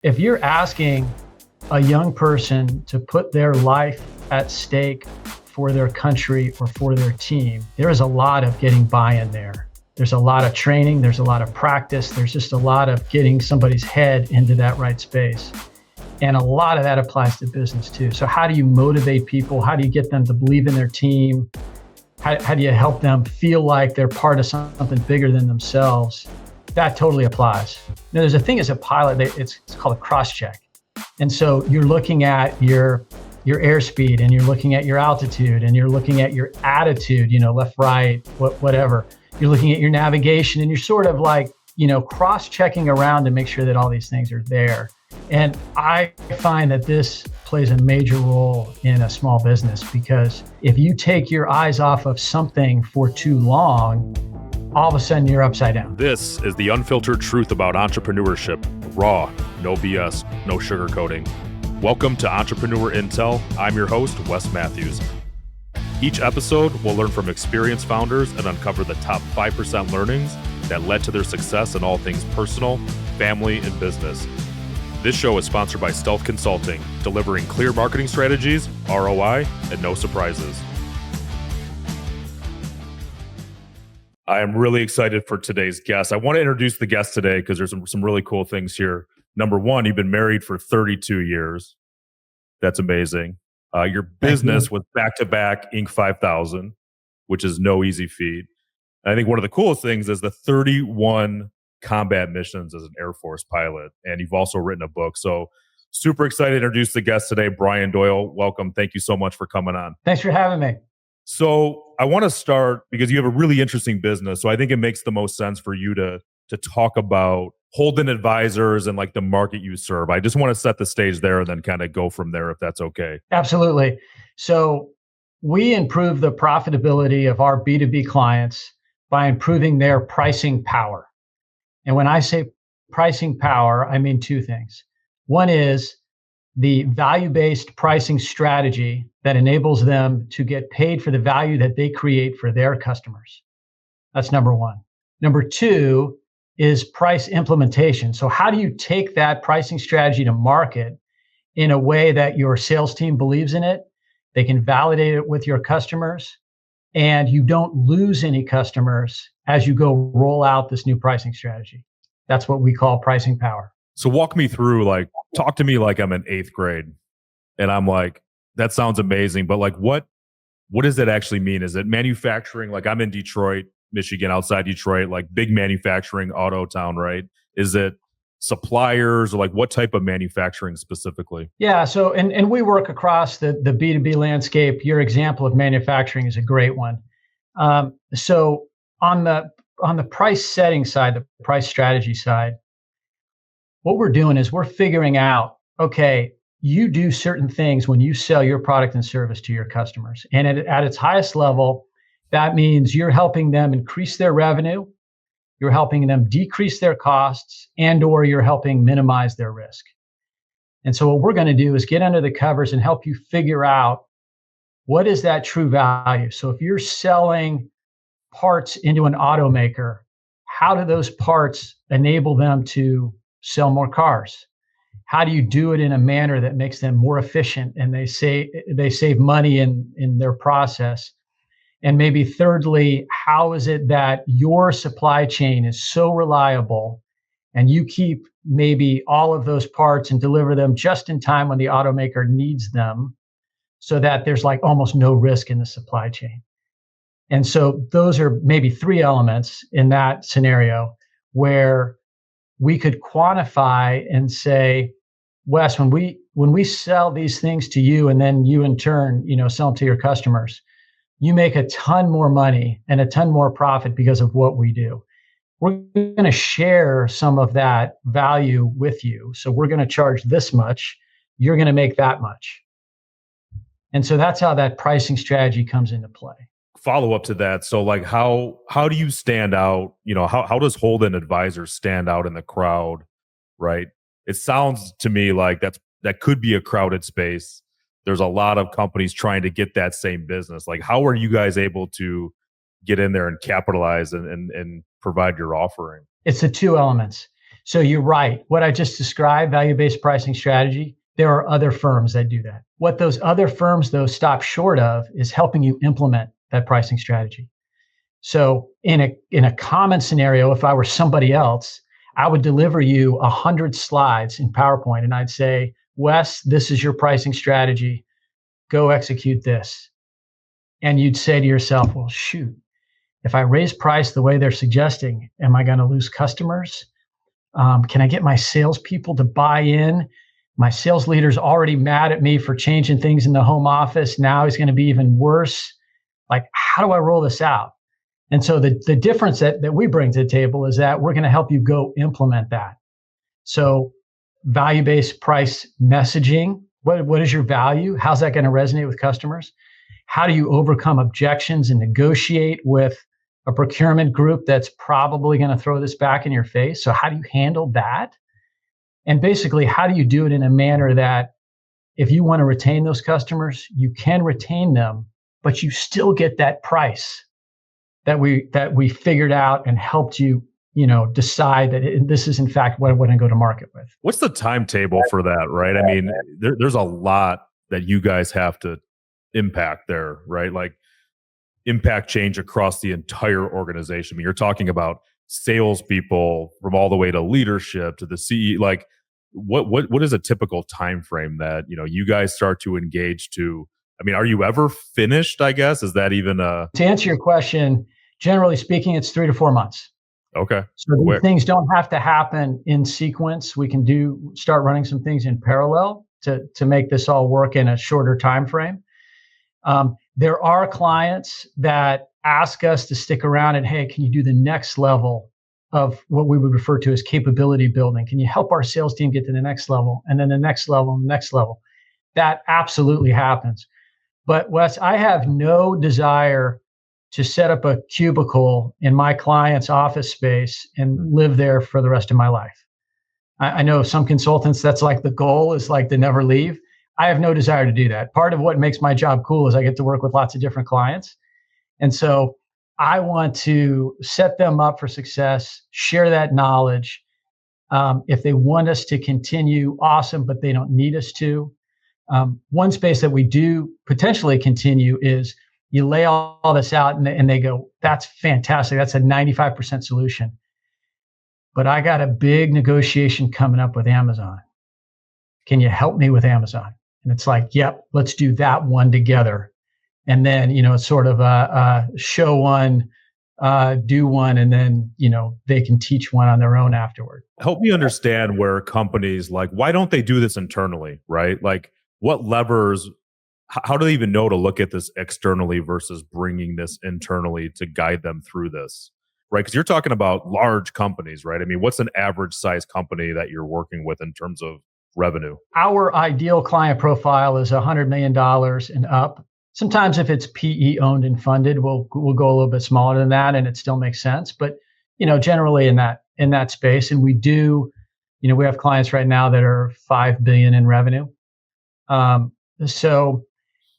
If you're asking a young person to put their life at stake for their country or for their team, there is a lot of getting buy-in there. There's a lot of training, there's a lot of practice, there's just a lot of getting somebody's head into that right space. And a lot of that applies to business too. So how do you motivate people? How do you get them to believe in their team? How do you help them feel like they're part of something bigger than themselves? That totally applies. Now, there's a thing as a pilot, it's called a cross-check. And so you're looking at your airspeed, and you're looking at your altitude, and you're looking at your attitude, left, right, whatever. You're looking at your navigation, and you're sort of like, cross-checking around to make sure that all these things are there. And I find that this plays a major role in a small business, because if you take your eyes off of something for too long, all of a sudden you're upside down. This is the unfiltered truth about entrepreneurship. Raw, no BS, no sugarcoating. Welcome to Entrepreneur Intel. I'm your host, Wes Matthews. Each episode, we'll learn from experienced founders and uncover the top 5% learnings that led to their success in all things personal, family, and business. This show is sponsored by Stealth Consulting, delivering clear marketing strategies, ROI, and no surprises. I am really excited for today's guest. I want to introduce the guest today because there's some really cool things here. Number one, you've been married for 32 years. That's amazing. Your business was back-to-back Inc. 5000, which is no easy feat. And I think one of the coolest things is the 31 combat missions as an Air Force pilot. And you've also written a book. So super excited to introduce the guest today, Brian Doyle. Welcome. Thank you so much for coming on. Thanks for having me. So I want to start because you have a really interesting business. So I think it makes the most sense for you to talk about Holden Advisors and like the market you serve. I just want to set the stage there and then kind of go from there if that's okay. Absolutely. So we improve the profitability of our B2B clients by improving their pricing power. And when I say pricing power, I mean two things. One is the value-based pricing strategy that enables them to get paid for the value that they create for their customers. That's number one. Number two is price implementation. So how do you take that pricing strategy to market in a way that your sales team believes in it, they can validate it with your customers, and you don't lose any customers as you go roll out this new pricing strategy? That's what we call pricing power. So walk me through, talk to me like I'm in 8th grade and I'm like, that sounds amazing, but like what does that actually mean? Is it manufacturing? Like I'm in Detroit, Michigan, outside Detroit, like big manufacturing auto town, right? Is it suppliers or like what type of manufacturing specifically? Yeah, so and we work across the B2B landscape. Your example of manufacturing is a great one. So on the price setting side, the price strategy side, what we're doing is we're figuring out, okay, you do certain things when you sell your product and service to your customers. And at its highest level, that means you're helping them increase their revenue, you're helping them decrease their costs, and or you're helping minimize their risk. And so what we're going to do is get under the covers and help you figure out what is that true value. So if you're selling parts into an automaker, how do those parts enable them to sell more cars? How do you do it in a manner that makes them more efficient and they save money in their process? And maybe thirdly, how is it that your supply chain is so reliable and you keep maybe all of those parts and deliver them just in time when the automaker needs them, so that there's like almost no risk in the supply chain? And so those are maybe three elements in that scenario where we could quantify and say, Wes, when we sell these things to you and then you in turn, sell them to your customers, you make a ton more money and a ton more profit because of what we do. We're going to share some of that value with you. So we're going to charge this much, you're going to make that much. And so that's how that pricing strategy comes into play. Follow up to that. So like how do you stand out? How does Holden Advisors stand out in the crowd, right? It sounds to me like that could be a crowded space. There's a lot of companies trying to get that same business. Like how are you guys able to get in there and capitalize and provide your offering? It's the two elements. So you're right. What I just described, value-based pricing strategy, there are other firms that do that. What those other firms, though, stop short of is helping you implement that pricing strategy. So in a common scenario, if I were somebody else, I would deliver you 100 slides in PowerPoint and I'd say, Wes, this is your pricing strategy. Go execute this. And you'd say to yourself, well, shoot, if I raise price the way they're suggesting, am I going to lose customers? Can I get my salespeople to buy in? My sales leader's already mad at me for changing things in the home office. Now he's going to be even worse. Like, how do I roll this out? And so the difference that we bring to the table is that we're going to help you go implement that. So value-based price messaging, what is your value? How's that going to resonate with customers? How do you overcome objections and negotiate with a procurement group that's probably going to throw this back in your face? So how do you handle that? And basically, how do you do it in a manner that if you want to retain those customers, you can retain them, but you still get that price that we figured out and helped you, decide that this is in fact what I want to go to market with. What's the timetable for that, right? I mean, there's a lot that you guys have to impact there, right? Like impact change across the entire organization. I mean, you're talking about salespeople from all the way to leadership to the CEO. Like, what is a typical time frame that you guys start to engage to? I mean, are you ever finished? I guess is that even a To answer your question? Generally speaking, it's 3 to 4 months. Okay. So these things don't have to happen in sequence. We can start running some things in parallel to make this all work in a shorter time frame. There are clients that ask us to stick around and, hey, can you do the next level of what we would refer to as capability building? Can you help our sales team get to the next level and then the next level and the next level? That absolutely happens. But Wes, I have no desire to set up a cubicle in my client's office space and live there for the rest of my life. I know some consultants, that's like the goal is like to never leave. I have no desire to do that. Part of what makes my job cool is I get to work with lots of different clients. And so I want to set them up for success, share that knowledge. If they want us to continue, awesome, but they don't need us to. One space that we do potentially continue is you lay all this out and they go, that's fantastic. That's a 95% solution. But I got a big negotiation coming up with Amazon. Can you help me with Amazon? And it's like, yep, let's do that one together. And then, it's sort of a show one, do one, and then, they can teach one on their own afterward. Help me understand where companies why don't they do this internally, right? Like what levers, how do they even know to look at this externally versus bringing this internally to guide them through this, right? Because you're talking about large companies, right? I mean, what's an average size company that you're working with in terms of revenue? Our ideal client profile is $100 million and up. Sometimes if it's PE owned and funded, we'll go a little bit smaller than that and it still makes sense. But, generally in that space. And we do, we have clients right now that are 5 billion in revenue. So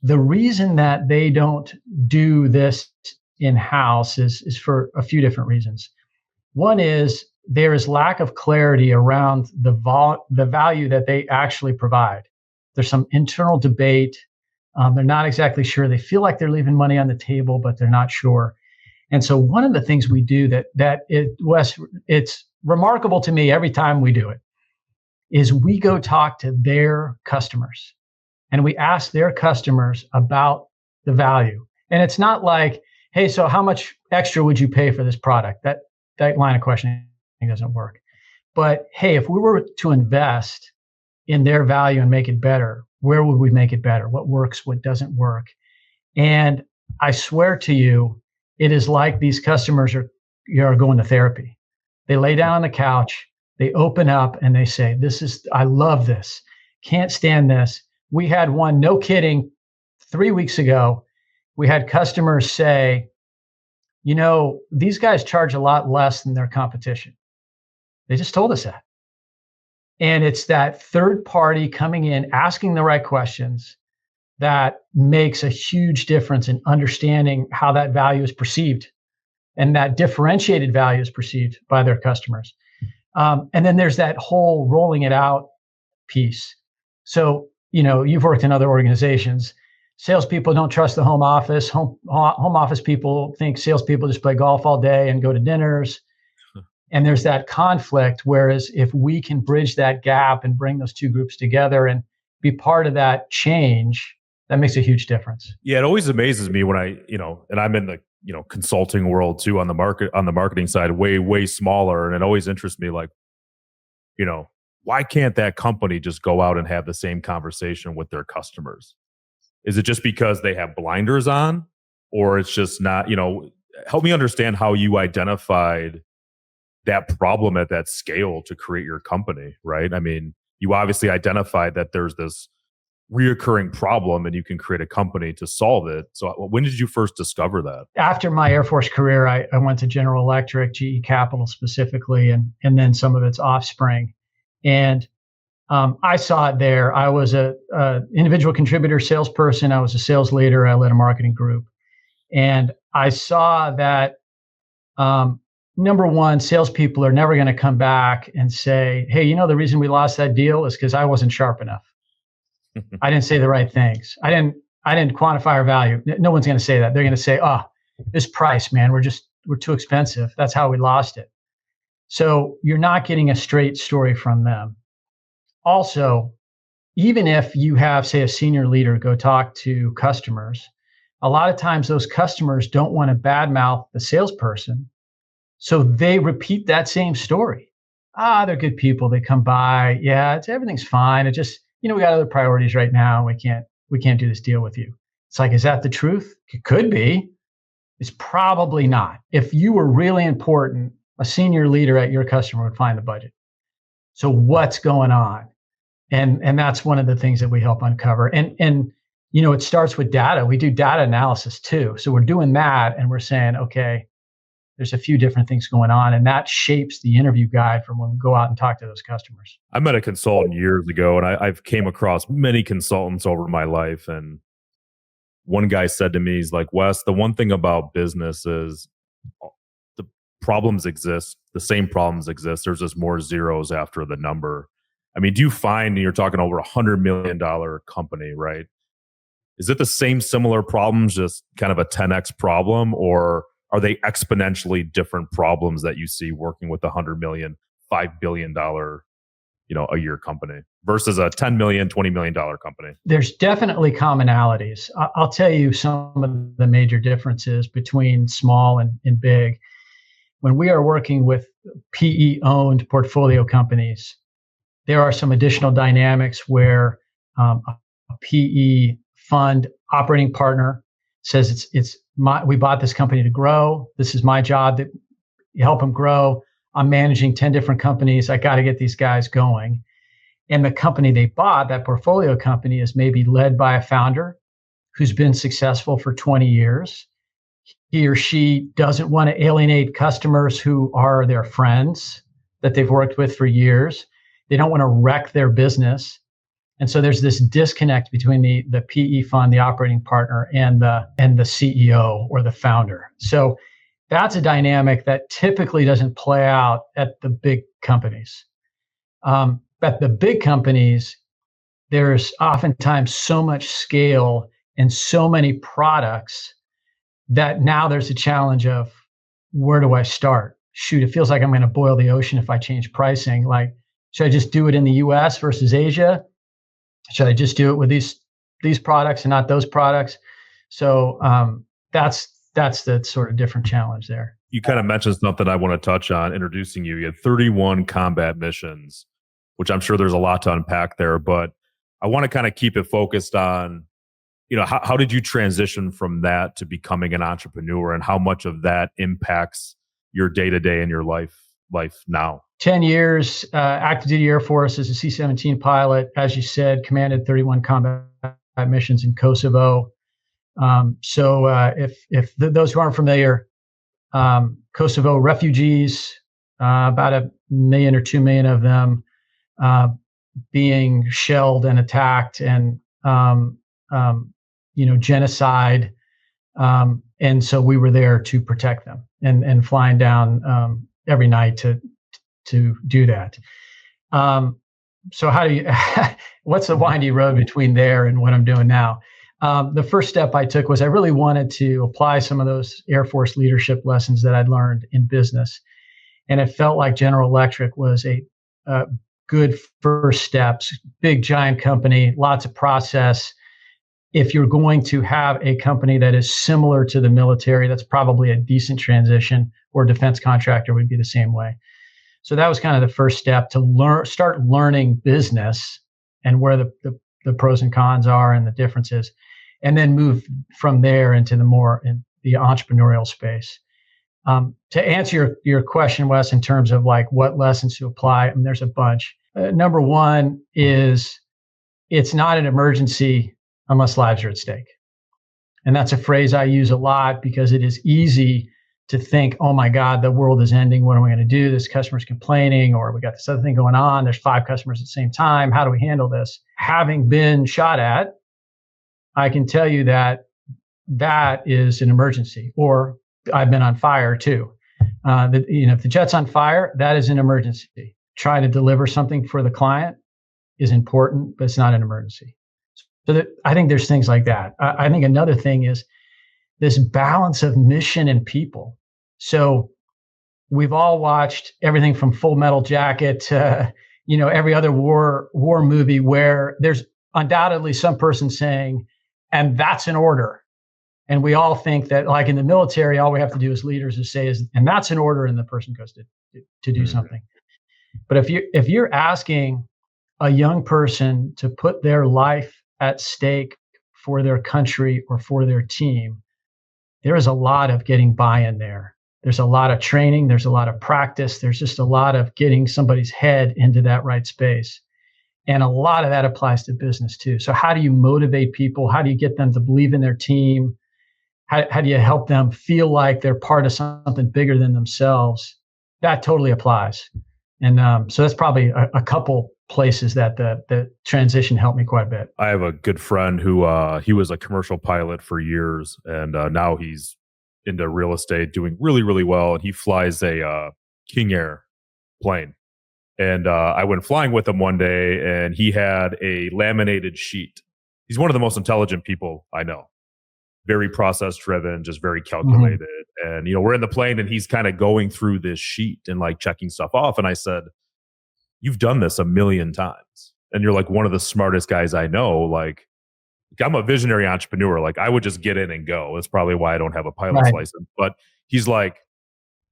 the reason that they don't do this in-house is for a few different reasons. One is there is lack of clarity around the value that they actually provide. There's some internal debate. They're not exactly sure. They feel like they're leaving money on the table, but they're not sure. And so one of the things we do Wes, it's remarkable to me every time we do it, is we go talk to their customers and we ask their customers about the value. And it's not like, hey, so how much extra would you pay for this product? That line of questioning doesn't work. But hey, if we were to invest in their value and make it better, where would we make it better? What works, what doesn't work? And I swear to you, it is like these customers are going to therapy. They lay down on the couch, they open up and they say, I love this, can't stand this. We had one, no kidding, 3 weeks ago, we had customers say, these guys charge a lot less than their competition. They just told us that. And it's that third party coming in, asking the right questions that makes a huge difference in understanding how that value is perceived and that differentiated value is perceived by their customers. And then there's that whole rolling it out piece. So, you've worked in other organizations. Salespeople don't trust the home office. Home office people think salespeople just play golf all day and go to dinners. And there's that conflict. Whereas if we can bridge that gap and bring those two groups together and be part of that change, that makes a huge difference. Yeah, it always amazes me when and I'm in the, consulting world too, on the marketing side, way smaller. And it always interests me, like, why can't that company just go out and have the same conversation with their customers? Is it just because they have blinders on, or it's just not, help me understand how you identified that problem at that scale to create your company, right? I mean, you obviously identified that there's this reoccurring problem and you can create a company to solve it. So when did you first discover that? After my Air Force career, I went to General Electric, GE Capital specifically, and then some of its offspring. And I saw it there. I was a individual contributor salesperson. I was a sales leader. I led a marketing group. And I saw that, number one, salespeople are never going to come back and say, hey, the reason we lost that deal is because I wasn't sharp enough. I didn't say the right things. I didn't quantify our value. No one's going to say that. They're going to say, oh, this price, man, we're too expensive. That's how we lost it. So you're not getting a straight story from them. Also, even if you have, say, a senior leader go talk to customers, a lot of times those customers don't want to badmouth the salesperson. So they repeat that same story. They're good people. They come by. Yeah, everything's fine. It just, we got other priorities right now. We can't do this deal with you. It's like, is that the truth? It could be. It's probably not. If you were really important, a senior leader at your customer would find the budget. So what's going on? And that's one of the things that we help uncover. And it starts with data. We do data analysis too. So we're doing that and we're saying, okay, there's a few different things going on, and that shapes the interview guide from when we go out and talk to those customers. I met a consultant years ago, and I've came across many consultants over my life. And one guy said to me, he's like, Wes, the one thing about business is the problems exist. The same problems exist. There's just more zeros after the number. I mean, do you find, you're talking over $100 million company, right? Is it the same similar problems, just kind of a 10x problem, or are they exponentially different problems that you see working with a $100 million, $5 billion, a year company versus a $10 million, $20 million company? There's definitely commonalities. I'll tell you some of the major differences between small and big. When we are working with PE-owned portfolio companies, there are some additional dynamics where a PE fund operating partner says we bought this company to grow. This is my job to help them grow. I'm managing 10 different companies. I got to get these guys going. And the company they bought, that portfolio company, is maybe led by a founder who's been successful for 20 years. He or she doesn't want to alienate customers who are their friends that they've worked with for years. They don't want to wreck their business. And so there's this disconnect between the PE fund, the operating partner, and the CEO or the founder. So that's a dynamic that typically doesn't play out at the big companies. At the big companies, there's oftentimes so much scale and so many products that now there's a challenge of, where do I start? Shoot, it feels like I'm going to boil the ocean if I change pricing. Like, should I just do it in the US versus Asia? Should I just do it with these products and not those products? So that's the sort of different challenge there. You kind of mentioned something I want to touch on, introducing you. You had 31 combat missions, which I'm sure there's a lot to unpack there, but I want to kind of keep it focused on, how did you transition from that to becoming an entrepreneur, and how much of that impacts your day-to-day in your life now? 10 years, active duty Air Force as a C-17 pilot, as you said, commanded 31 combat missions in Kosovo. If those who aren't familiar, Kosovo refugees, about 1 million or 2 million of them, being shelled and attacked and genocide. And so we were there to protect them and flying down every night to to do that. Um, so how do you? What's the windy road between there and what I'm doing now? The first step I took was I really wanted to apply some of those Air Force leadership lessons that I'd learned in business, and it felt like General Electric was a good first steps. Big giant company, lots of process. If you're going to have a company that is similar to the military, that's probably a decent transition, or defense contractor would be the same way. So that was kind of the first step to start learning business and where the pros and cons are and the differences, and then move from there into in the entrepreneurial space. To answer your question, Wes, in terms of like what lessons to apply, I mean, there's a bunch. Number one is it's not an emergency unless lives are at stake. And that's a phrase I use a lot because it is easy to think, oh my God, the world is ending. What am I going to do? This customer's complaining, or we got this other thing going on. There's 5 customers at the same time. How do we handle this? Having been shot at, I can tell you that that is an emergency, or I've been on fire too. If the jet's on fire, that is an emergency. Trying to deliver something for the client is important, but it's not an emergency. So I think there's things like that. I think another thing is this balance of mission and people. So we've all watched everything from Full Metal Jacket to every other war movie where there's undoubtedly some person saying, and that's an order. And we all think that, like in the military, all we have to do as leaders is say, and that's an order, and the person goes to do something. But if you're asking a young person to put their life at stake for their country or for their team, there is a lot of getting buy-in there. There's a lot of training. There's a lot of practice. There's just a lot of getting somebody's head into that right space. And a lot of that applies to business too. So how do you motivate people? How do you get them to believe in their team? How do you help them feel like they're part of something bigger than themselves? That totally applies. And so that's probably a couple places that the transition helped me quite a bit. I have a good friend who he was a commercial pilot for years, and now he's into real estate, doing really, really well. And he flies a King Air plane. And I went flying with him one day, and he had a laminated sheet. He's one of the most intelligent people I know. Very process driven, just very calculated. And, we're in the plane and he's kind of going through this sheet and like checking stuff off. And I said, you've done this a million times. And you're like one of the smartest guys I know. Like, I'm a visionary entrepreneur. Like, I would just get in and go. That's probably why I don't have a pilot's license. But he's like,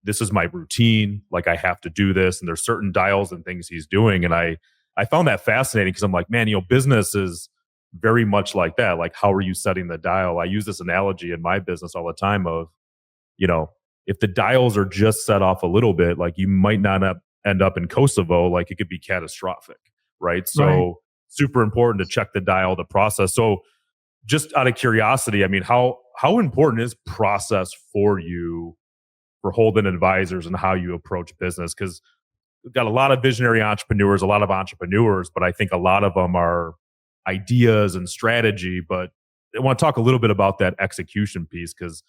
this is my routine. Like, I have to do this. And there's certain dials and things he's doing. And I found that fascinating because I'm like, man, business is very much like that. Like, how are you setting the dial? I use this analogy in my business all the time of, if the dials are just set off a little bit, like you might not end up in Kosovo, like it could be catastrophic, right? So super important to check the dial, the process. So just out of curiosity, I mean, how important is process for you for Holden Advisors and how you approach business? Because we've got a lot of visionary entrepreneurs, a lot of entrepreneurs, but I think a lot of them are ideas and strategy. But I want to talk a little bit about that execution piece, because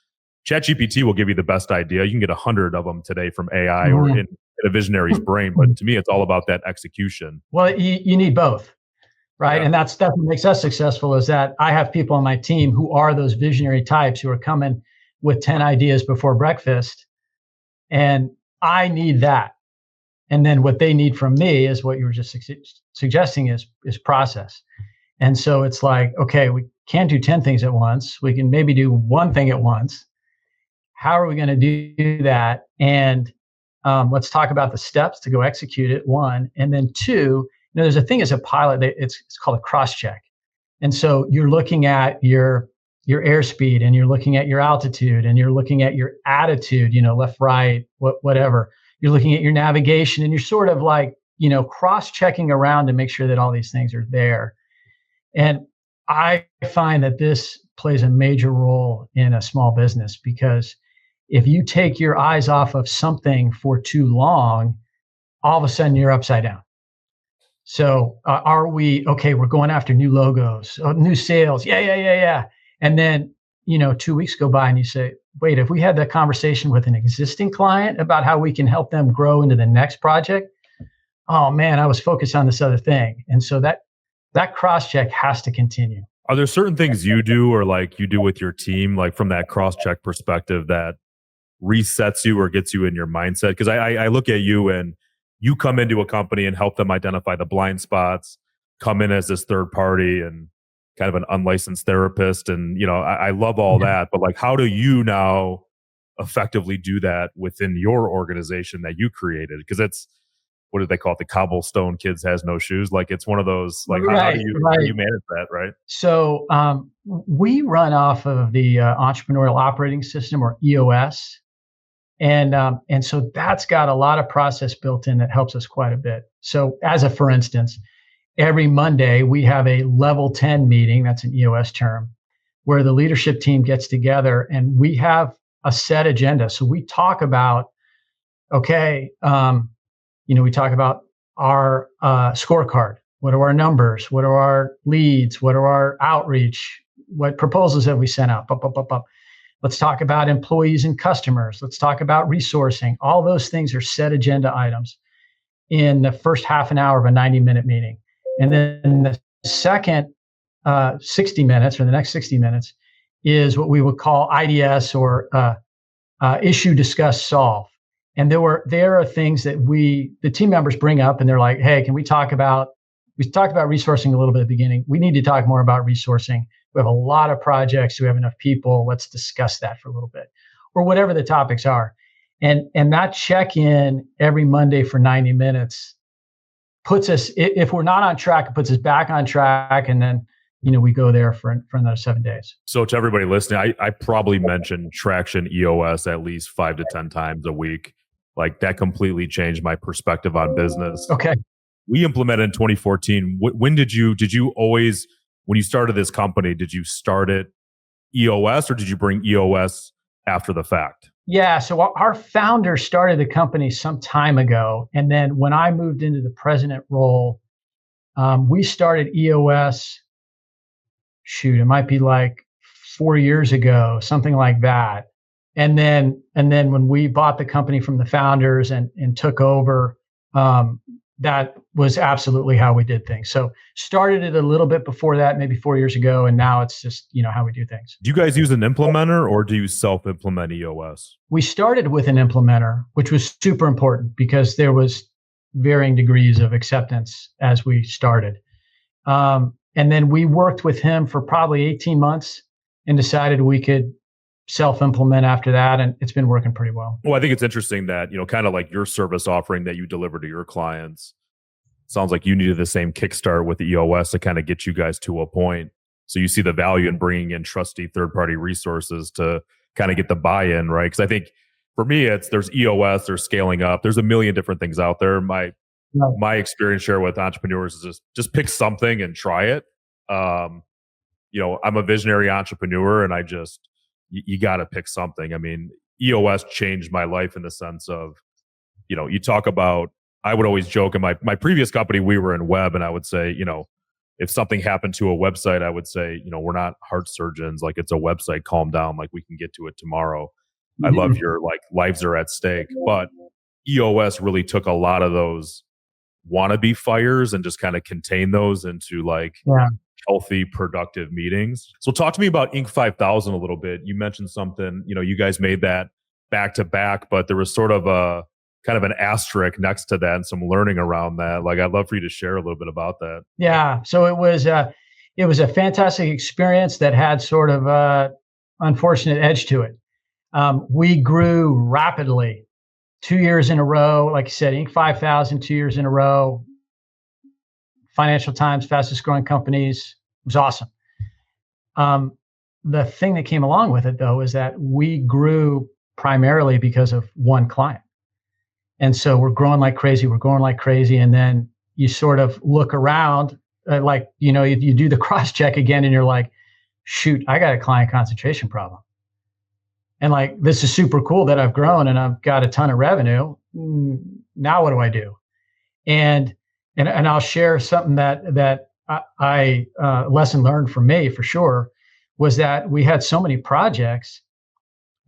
ChatGPT will give you the best idea. You can get 100 of them today from AI or in a visionary's brain. But to me, it's all about that execution. Well, you need both, right? Yeah. And that's what makes us successful, is that I have people on my team who are those visionary types who are coming with 10 ideas before breakfast. And I need that. And then what they need from me is what you were just suggesting is process. And so it's like, okay, we can't do 10 things at once. We can maybe do one thing at once. How are we going to do that? And let's talk about the steps to go execute it, one. And then two, there's a thing as a pilot, it's called a cross check. And so you're looking at your airspeed, and you're looking at your altitude, and you're looking at your attitude, left, right, whatever. You're looking at your navigation, and you're sort of like, cross-checking around to make sure that all these things are there. And I find that this plays a major role in a small business, because if you take your eyes off of something for too long, all of a sudden you're upside down. So are we, okay, we're going after new logos, new sales. Yeah. And then, 2 weeks go by and you say, wait, if we had that conversation with an existing client about how we can help them grow into the next project, oh man, I was focused on this other thing. And so that cross check has to continue. Are there certain things you do or like you do with your team, like from that cross check perspective that resets you or gets you in your mindset? Because I look at you and you come into a company and help them identify the blind spots, come in as this third party and kind of an unlicensed therapist. And, I love all that. But like, how do you now effectively do that within your organization that you created? Because it's, what do they call it? The cobblestone kids has no shoes. Like it's one of those, like, how do you manage that? Right. So we run off of the entrepreneurial operating system, or EOS. And so that's got a lot of process built in that helps us quite a bit. So for instance, every Monday we have a level 10 meeting, that's an EOS term, where the leadership team gets together and we have a set agenda. So we talk about, we talk about our scorecard. What are our numbers? What are our leads? What are our outreach? What proposals have we sent out? Let's talk about employees and customers. Let's talk about resourcing. All those things are set agenda items in the first half an hour of a 90-minute meeting. And then the second 60 minutes, or the next 60 minutes, is what we would call IDS, or issue, discuss, solve. And there are things that the team members bring up and they're like, hey, we talked about resourcing a little bit at the beginning. We need to talk more about resourcing. We have a lot of projects. Do we have enough people? Let's discuss that for a little bit, or whatever the topics are. And that check-in every Monday for 90 minutes puts us, if we're not on track, it puts us back on track. And then, we go there for another 7 days. So to everybody listening, I probably mentioned Traction EOS at least 5 to 10 times a week. Like that completely changed my perspective on business. Okay. We implemented in 2014. When did you always, when you started this company, did you start it EOS or did you bring EOS after the fact? Yeah. So our founder started the company some time ago. And then when I moved into the president role, we started EOS, it might be like 4 years ago, something like that. And then when we bought the company from the founders and took over, that was absolutely how we did things. So started it a little bit before that, maybe 4 years ago. And now it's just, how we do things. Do you guys use an implementer or do you self-implement EOS? We started with an implementer, which was super important because there was varying degrees of acceptance as we started. And then we worked with him for probably 18 months and decided we could self-implement after that. And it's been working pretty well. Well, I think it's interesting that, kind of like your service offering that you deliver to your clients, sounds like you needed the same kickstart with the EOS to kind of get you guys to a point. So you see the value in bringing in trusty third-party resources to kind of get the buy-in, right? Because I think for me, there's EOS, there's scaling up. There's a million different things out there. My experience share with entrepreneurs is just pick something and try it. I'm a visionary entrepreneur and you got to pick something. I mean, EOS changed my life in the sense of, you talk about, I would always joke in my previous company, we were in web and I would say, if something happened to a website, I would say, we're not heart surgeons. Like it's a website, calm down. Like we can get to it tomorrow. I love your lives are at stake, but EOS really took a lot of those wannabe fires and just kind of contain those into healthy, productive meetings. So talk to me about Inc. 5000 a little bit. You mentioned something, you guys made that back to back, but there was sort of a kind of an asterisk next to that and some learning around that. Like I'd love for you to share a little bit about that. Yeah. So it was a fantastic experience that had sort of a unfortunate edge to it. We grew rapidly 2 years in a row. Like you said, Inc. 5000, 2 years in a row. Financial Times, fastest growing companies. It was awesome. The thing that came along with it, though, is that we grew primarily because of one client. And so we're growing like crazy. And then you sort of look around you do the cross check again and you're like, shoot, I got a client concentration problem. And this is super cool that I've grown and I've got a ton of revenue. Now what do I do? And I'll share something that I lesson learned from me for sure was that we had so many projects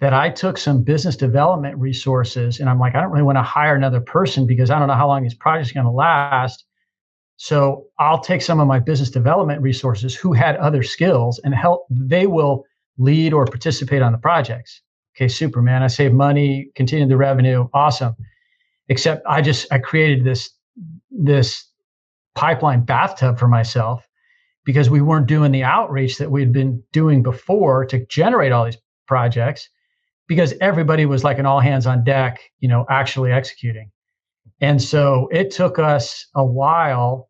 that I took some business development resources, and I'm like, I don't really want to hire another person because I don't know how long these projects are going to last. So I'll take some of my business development resources who had other skills and help. They will lead or participate on the projects. Okay, super, man. I save money, continue the revenue. Awesome. Except I created this pipeline bathtub for myself because we weren't doing the outreach that we'd been doing before to generate all these projects, because everybody was like an all hands on deck, actually executing. And so it took us a while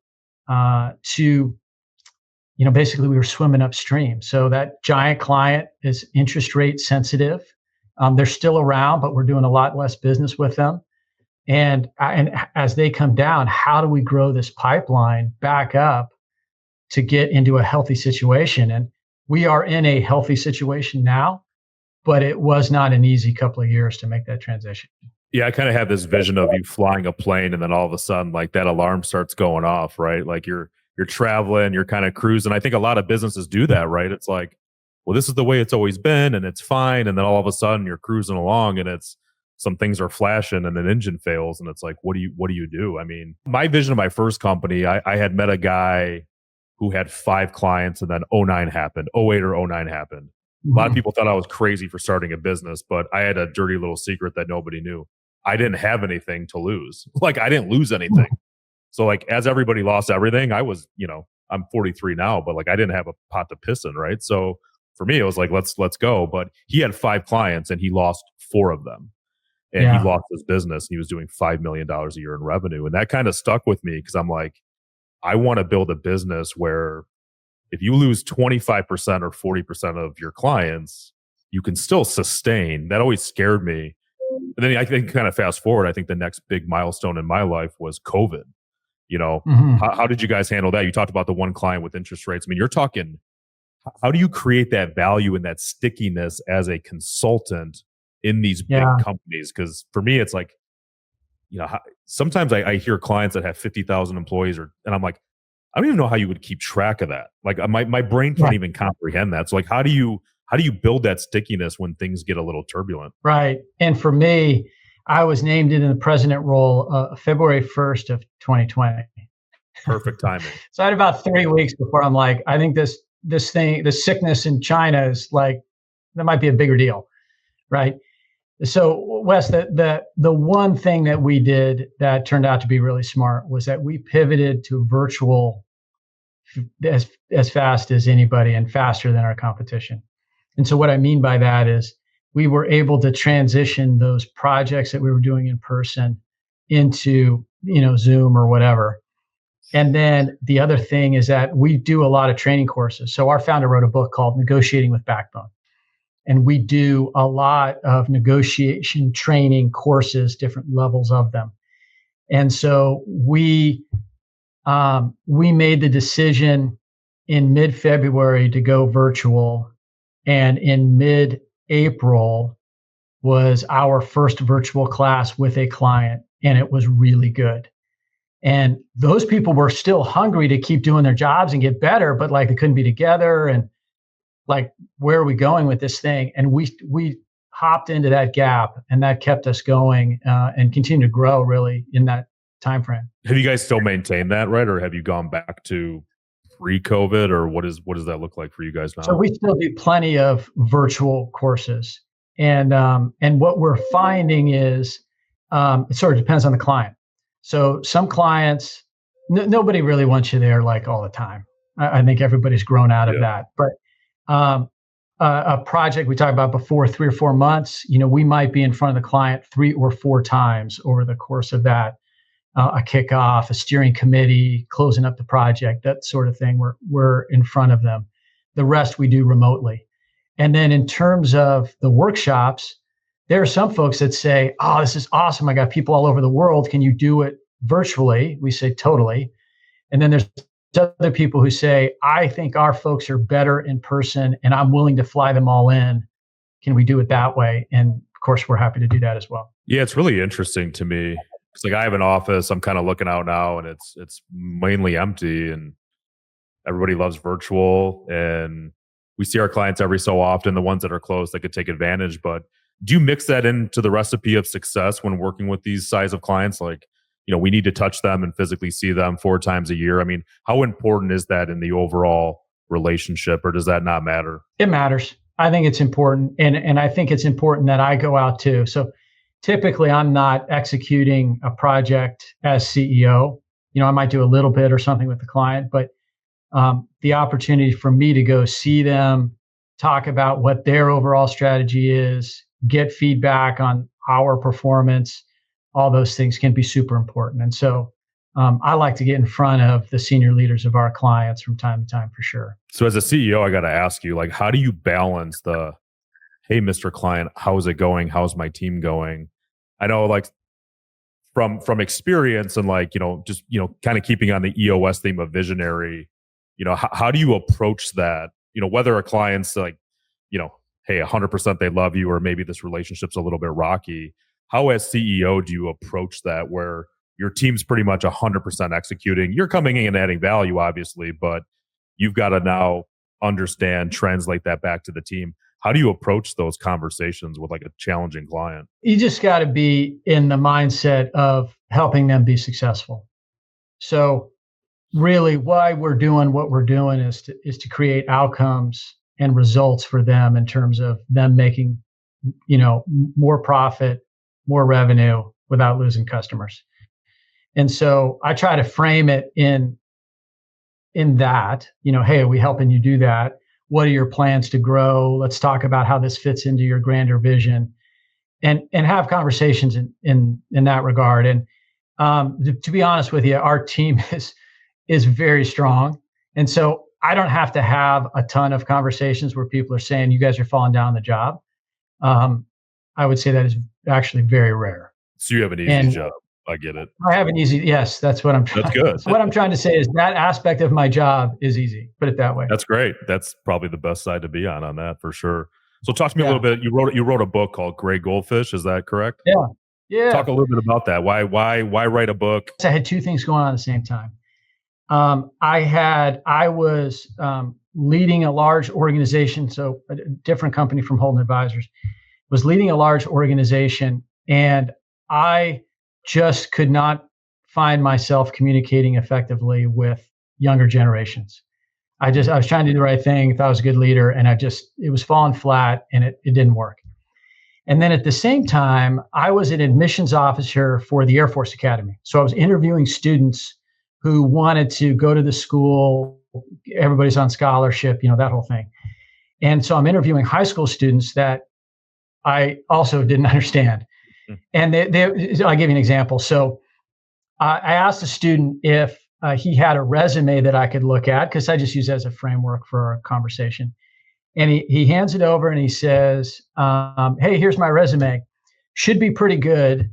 to, basically we were swimming upstream. So that giant client is interest rate sensitive. They're still around, but we're doing a lot less business with them. And as they come down, how do we grow this pipeline back up to get into a healthy situation? And we are in a healthy situation now, but it was not an easy couple of years to make that transition. Yeah, I kind of have this vision of you flying a plane, and then all of a sudden, like that alarm starts going off, right? Like you're traveling, you're kind of cruising. I think a lot of businesses do that, right? It's like, well, this is the way it's always been, and it's fine. And then all of a sudden, you're cruising along, and it's some things are flashing, and an engine fails, and it's like, what do you do? I mean, my vision of my first company, I had met a guy who had 5 clients, and then '09 happened, '08 or '09 happened. A lot of people thought I was crazy for starting a business, but I had a dirty little secret that nobody knew. I didn't have anything to lose. Like I didn't lose anything. So like as everybody lost everything, I was, I'm 43 now, but like I didn't have a pot to piss in, right? So for me, it was like, let's go. But he had 5 clients and he lost 4 of them. And he lost his business. And he was doing $5 million a year in revenue. And that kind of stuck with me because I'm like, I want to build a business where if you lose 25% or 40% of your clients, you can still sustain. That always scared me. And then I think kind of fast forward, I think the next big milestone in my life was COVID. How did you guys handle that? You talked about the one client with interest rates. I mean, you're talking, how do you create that value and that stickiness as a consultant in these big companies? Because for me, it's like, sometimes I hear clients that have 50,000 employees and I'm like, I don't even know how you would keep track of that. Like my brain can't even comprehend that. So like, how do you build that stickiness when things get a little turbulent? Right. And for me, I was named in the president role February 1st of 2020. Perfect timing. So I had about 3 weeks before I'm like, I think this sickness in China is like, that might be a bigger deal. Right. So Wes, the one thing that we did that turned out to be really smart was that we pivoted to virtual as fast as anybody and faster than our competition. And so what I mean by that is we were able to transition those projects that we were doing in person into, Zoom or whatever. And then the other thing is that we do a lot of training courses. So our founder wrote a book called Negotiating with Backbone. And we do a lot of negotiation training courses, different levels of them. And so we made the decision in mid-February to go virtual. And in mid-April was our first virtual class with a client, and it was really good. And those people were still hungry to keep doing their jobs and get better, but like they couldn't be together. And like, where are we going with this thing? And we hopped into that gap, and that kept us going and continued to grow really in that time frame. Have you guys still maintained that, right? Or have you gone back to pre-COVID, or what does that look like for you guys now? So we still do plenty of virtual courses. And what we're finding is it sort of depends on the client. So some clients, nobody really wants you there like all the time. I think everybody's grown out of that. But a project we talked about before, 3 or 4 months, we might be in front of the client 3 or 4 times over the course of that. A kickoff, a steering committee, closing up the project, that sort of thing. We're in front of them. The rest we do remotely. And then in terms of the workshops, there are some folks that say, "Oh, this is awesome. I got people all over the world. Can you do it virtually?" We say, "Totally." And then there's other people who say, "I think our folks are better in person, and I'm willing to fly them all in. Can we do it that way?" And of course, we're happy to do that as well. Yeah, it's really interesting to me. It's like I have an office. I'm kind of looking out now, and it's mainly empty, and everybody loves virtual. And we see our clients every so often, the ones that are close that could take advantage. But Do you mix that into the recipe of success when working with these size of clients? Like, we need to touch them and physically see them 4 times a year. I mean, how important is that in the overall relationship, or does that not matter? It matters. I think it's important. And I think it's important that I go out too. So typically I'm not executing a project as CEO. I might do a little bit or something with the client, but the opportunity for me to go see them, talk about what their overall strategy is, get feedback on our performance, all those things can be super important. And so I like to get in front of the senior leaders of our clients from time to time for sure. So as a CEO, I got to ask you, like, how do you balance the, hey, Mr. Client, how's it going? How's my team going? I know, like, from experience and just kind of keeping on the EOS theme of visionary, how do you approach that? Whether a client's like, hey, 100% they love you, or maybe this relationship's a little bit rocky. How, as CEO, do you approach that where your team's pretty much 100% executing? You're coming in and adding value, obviously, but you've got to now understand, translate that back to the team. How do you approach those conversations with like a challenging client? You just got to be in the mindset of helping them be successful. So really why we're doing what we're doing is to create outcomes and results for them in terms of them making, more profit, more revenue without losing customers. And so I try to frame it in that, hey, are we helping you do that? What are your plans to grow? Let's talk about how this fits into your grander vision, and have conversations in that regard. And to be honest with you, our team is very strong. And so I don't have to have a ton of conversations where people are saying, you guys are falling down the job. I would say that is actually very rare. So you have an easy job. I get it. I have an easy, yes, that's what I'm trying. That's good. So what I'm trying to say is that aspect of my job is easy. Put it that way. That's great. That's probably the best side to be on that for sure. So talk to me a little bit. You wrote a book called Gray Goldfish. Is that correct? Yeah. Yeah. Talk a little bit about that. Why write a book? So I had two things going on at the same time. I was leading a large organization, so a different company from Holden Advisors, was leading a large organization, and I just could not find myself communicating effectively with younger generations. I was trying to do the right thing, thought I was a good leader, and it was falling flat, and it didn't work. And then at the same time, I was an admissions officer for the Air Force Academy. So I was interviewing students who wanted to go to the school. Everybody's on scholarship, that whole thing. And so I'm interviewing high school students that I also didn't understand. And I'll give you an example. So I asked a student if he had a resume that I could look at, because I just use it as a framework for a conversation. And he hands it over and he says, hey, here's my resume. Should be pretty good.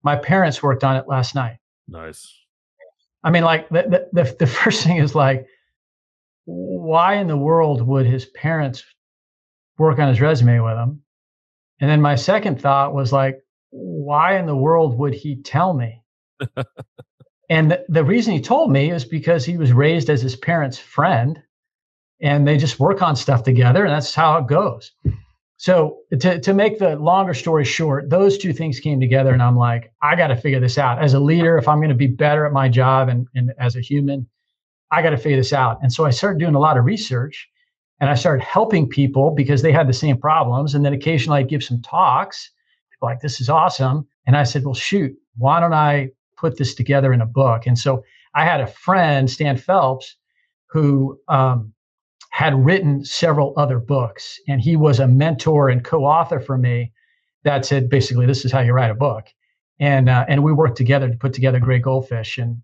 My parents worked on it last night. Nice. I mean, like the first thing is like, why in the world would his parents work on his resume with him? And then my second thought was like, why in the world would he tell me? And the reason he told me is because he was raised as his parents' friend, and they just work on stuff together, and that's how it goes. So to make the longer story short, those two things came together, and I'm like, I got to figure this out. As a leader, if I'm going to be better at my job and as a human, I got to figure this out. And so I started doing a lot of research, and I started helping people because they had the same problems. And then occasionally I'd give some talks, people like, this is awesome. And I said, well, shoot, why don't I put this together in a book? And so I had a friend, Stan Phelps, who had written several other books, and he was a mentor and co-author for me that said, basically, this is how you write a book. And we worked together to put together Gray Goldfish, and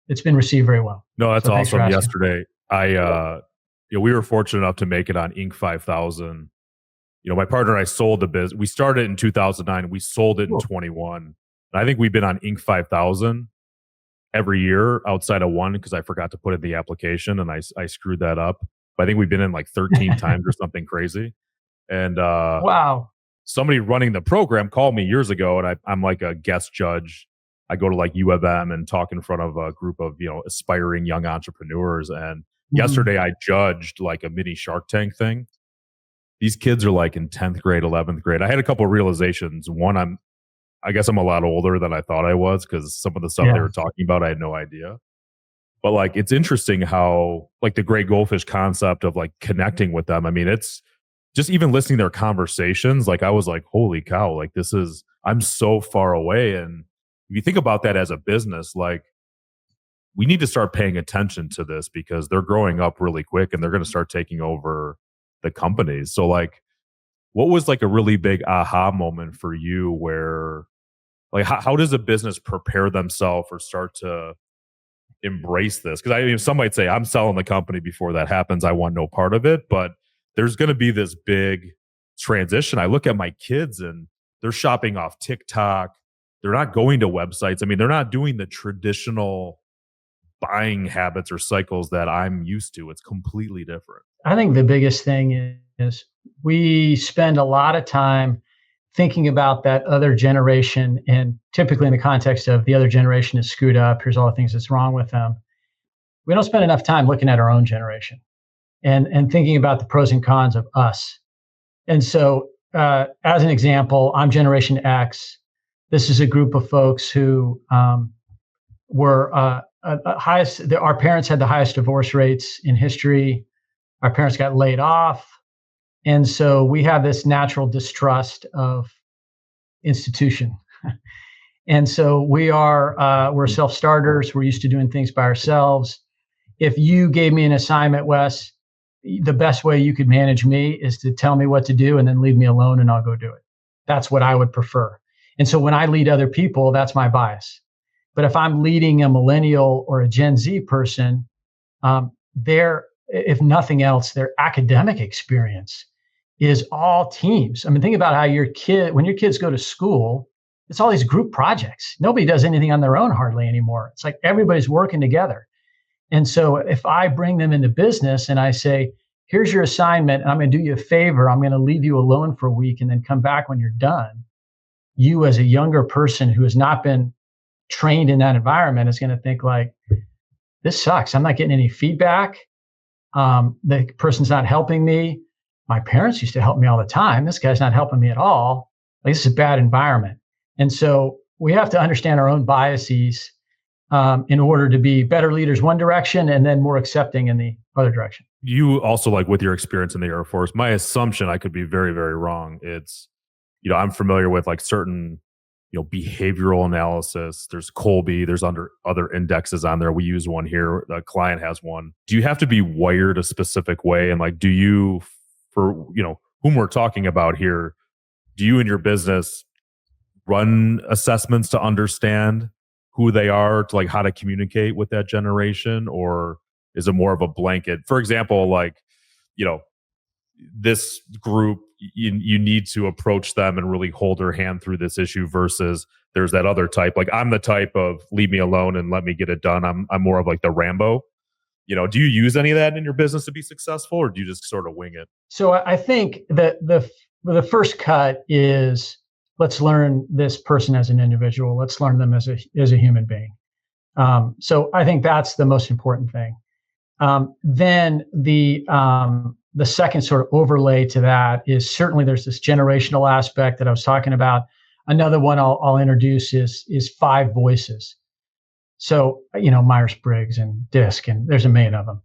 it's been received very well. No, that's awesome. Yesterday, we were fortunate enough to make it on Inc. 5000. My partner and I sold the business. We started in 2009. We sold it in 21. And I think we've been on Inc. 5000 every year outside of one because I forgot to put in the application and I screwed that up. But I think we've been in like 13 times or something crazy. And wow. Somebody running the program called me years ago, and I'm like a guest judge. I go to like U of M and talk in front of a group of aspiring young entrepreneurs. And yesterday I judged like a mini Shark Tank thing. these kids are like in 10th grade, 11th grade. I had a couple of realizations. One, I guess I'm a lot older than I thought I was because some of the stuff they Yeah. were talking about, I had no idea. But like, it's interesting how like the great goldfish concept of like connecting with them. I mean, it's just even listening to their conversations. Like I was like, holy cow, like I'm so far away. And if you think about that as a business, like we need to start paying attention to this because they're growing up really quick and they're going to start taking over the companies. So like, what was like a really big aha moment for you where like how does a business prepare themselves or start to embrace this? Because I mean, some might say I'm selling the company before that happens. I want no part of it, but there's going to be this big transition. I look at my kids and they're shopping off TikTok. They're not going to websites. I mean, they're not doing the traditional buying habits or cycles that I'm used to. It's completely different. I think the biggest thing is we spend a lot of time thinking about that other generation, and typically in the context of the other generation is screwed up. Here's all the things that's wrong with them. We don't spend enough time looking at our own generation and thinking about the pros and cons of us. And so, as an example, I'm Generation X. This is a group of folks who were highest. Our parents had the highest divorce rates in history. Our parents got laid off, and so we have this natural distrust of institution. And so we're self-starters. We're used to doing things by ourselves. If you gave me an assignment, Wes, the best way you could manage me is to tell me what to do and then leave me alone and I'll go do it. That's what I would prefer. And so when I lead other people, that's my bias. But if I'm leading a millennial or a Gen Z person, if nothing else, their academic experience is all teams. I mean, think about how when your kids go to school, it's all these group projects. Nobody does anything on their own hardly anymore. It's like everybody's working together. And so if I bring them into business and I say, here's your assignment, and I'm going to do you a favor, I'm going to leave you alone for a week and then come back when you're done. You as a younger person who has not been trained in that environment is going to think like, this sucks. I'm not getting any feedback. The person's not helping me. My parents used to help me all the time. This guy's not helping me at all. Like, this is a bad environment. And so we have to understand our own biases in order to be better leaders one direction and then more accepting in the other direction. You also, like with your experience in the Air Force, my assumption, I could be very, very wrong. It's, I'm familiar with like certain, behavioral analysis. There's Colby, there's other indexes on there. We use one here. The client has one. Do you have to be wired a specific way? And like, do you, for, whom we're talking about here, do you in your business run assessments to understand who they are, to like how to communicate with that generation? Or is it more of a blanket? For example, like, this group, you need to approach them and really hold their hand through this issue versus there's that other type. Like I'm the type of leave me alone and let me get it done. I'm more of like the Rambo. Do you use any of that in your business to be successful, or do you just sort of wing it? So I think that the first cut is, let's learn this person as an individual. Let's learn them as a human being. So I think that's the most important thing. Then the second sort of overlay to that is certainly there's this generational aspect that I was talking about. Another one I'll introduce is 5 voices. So, Myers-Briggs and DISC, and there's a million of them.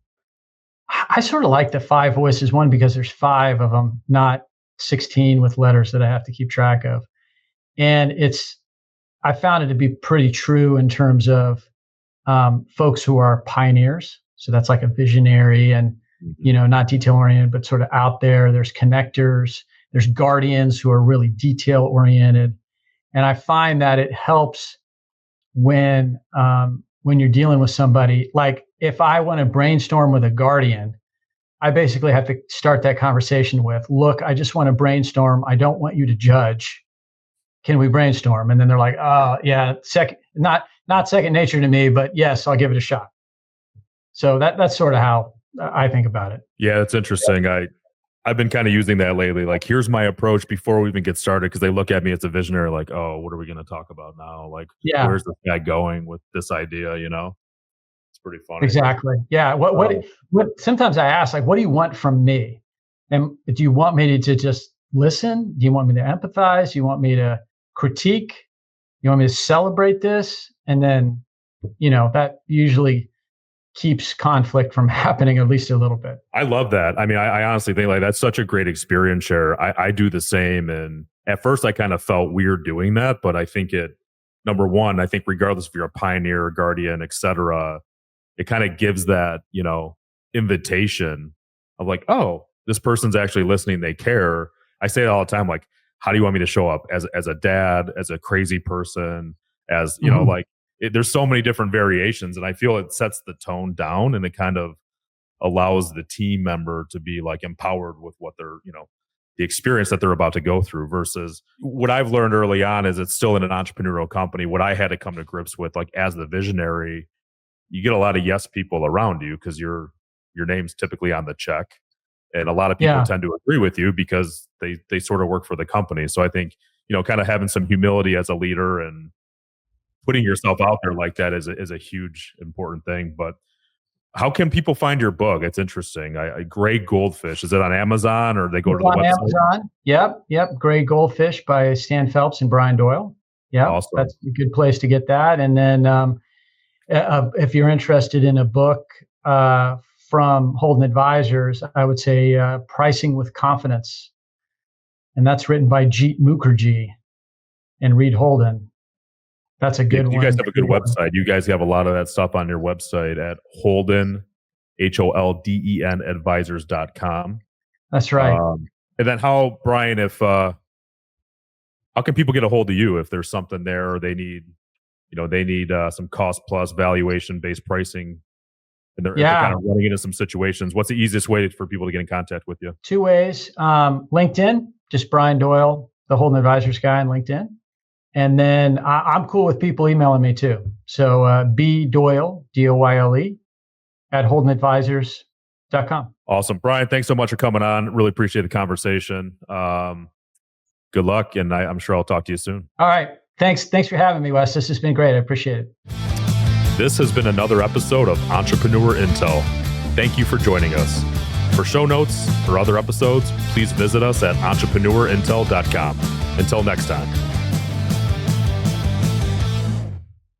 I sort of like the 5 voices, one, because there's 5 of them, not 16 with letters that I have to keep track of. And I found it to be pretty true in terms of folks who are pioneers. So that's like a visionary and, not detail oriented, but sort of out there. There's connectors, there's guardians who are really detail oriented. And I find that it helps when you're dealing with somebody. Like if I want to brainstorm with a guardian, I basically have to start that conversation with, look, I just want to brainstorm. I don't want you to judge. Can we brainstorm? And then they're like, oh yeah, not second nature to me, but yes, I'll give it a shot. So that's sort of how I think about it. Yeah, it's interesting. I've been kind of using that lately. Like, here's my approach before we even get started, because they look at me as a visionary, like, oh, what are we going to talk about now? Like, where's this guy going with this idea? It's pretty funny. Exactly. Yeah. What sometimes I ask, like, what do you want from me? And do you want me to just listen? Do you want me to empathize? Do you want me to critique? You want me to celebrate this? And then, that usually keeps conflict from happening at least a little bit. I love that. I mean, I honestly think like that's such a great experience share. I do the same. And at first I kind of felt weird doing that, but I think number one, I think regardless if you're a pioneer, guardian, et cetera, it kind of gives that, invitation of like, oh, this person's actually listening. They care. I say it all the time. Like, how do you want me to show up as a dad, as a crazy person, as, there's so many different variations. And I feel it sets the tone down and it kind of allows the team member to be like empowered with what they're, the experience that they're about to go through versus what I've learned early on is it's still in an entrepreneurial company. What I had to come to grips with, like as the visionary, you get a lot of yes people around you because your name's typically on the check. And a lot of people tend to agree with you because they sort of work for the company. So I think, kind of having some humility as a leader and putting yourself out there like that is a huge important thing. But how can people find your book? It's interesting. Gray Goldfish. Is it on Amazon or they go to the website? Amazon. Yep. Gray Goldfish by Stan Phelps and Brian Doyle. Yeah, awesome. That's a good place to get that. And then if you're interested in a book from Holden Advisors, I would say Pricing with Confidence. And that's written by Jeet Mukherjee and Reed Holden. That's a good one. You guys have a good website. You guys have a lot of that stuff on your website at Holden, HOLDEN advisors.com. That's right. And then Brian, how can people get a hold of you if there's something there or they need some cost plus valuation based pricing and they're kind of running into some situations? What's the easiest way for people to get in contact with you? 2 ways. LinkedIn, just Brian Doyle, the Holden Advisors guy on LinkedIn. And then I'm cool with people emailing me too. So B Doyle, DOYLE, at holdenadvisors.com. Awesome. Brian, thanks so much for coming on. Really appreciate the conversation. Good luck. And I'm sure I'll talk to you soon. All right. Thanks for having me, Wes. This has been great. I appreciate it. This has been another episode of Entrepreneur Intel. Thank you for joining us. For show notes or other episodes, please visit us at entrepreneurintel.com. Until next time.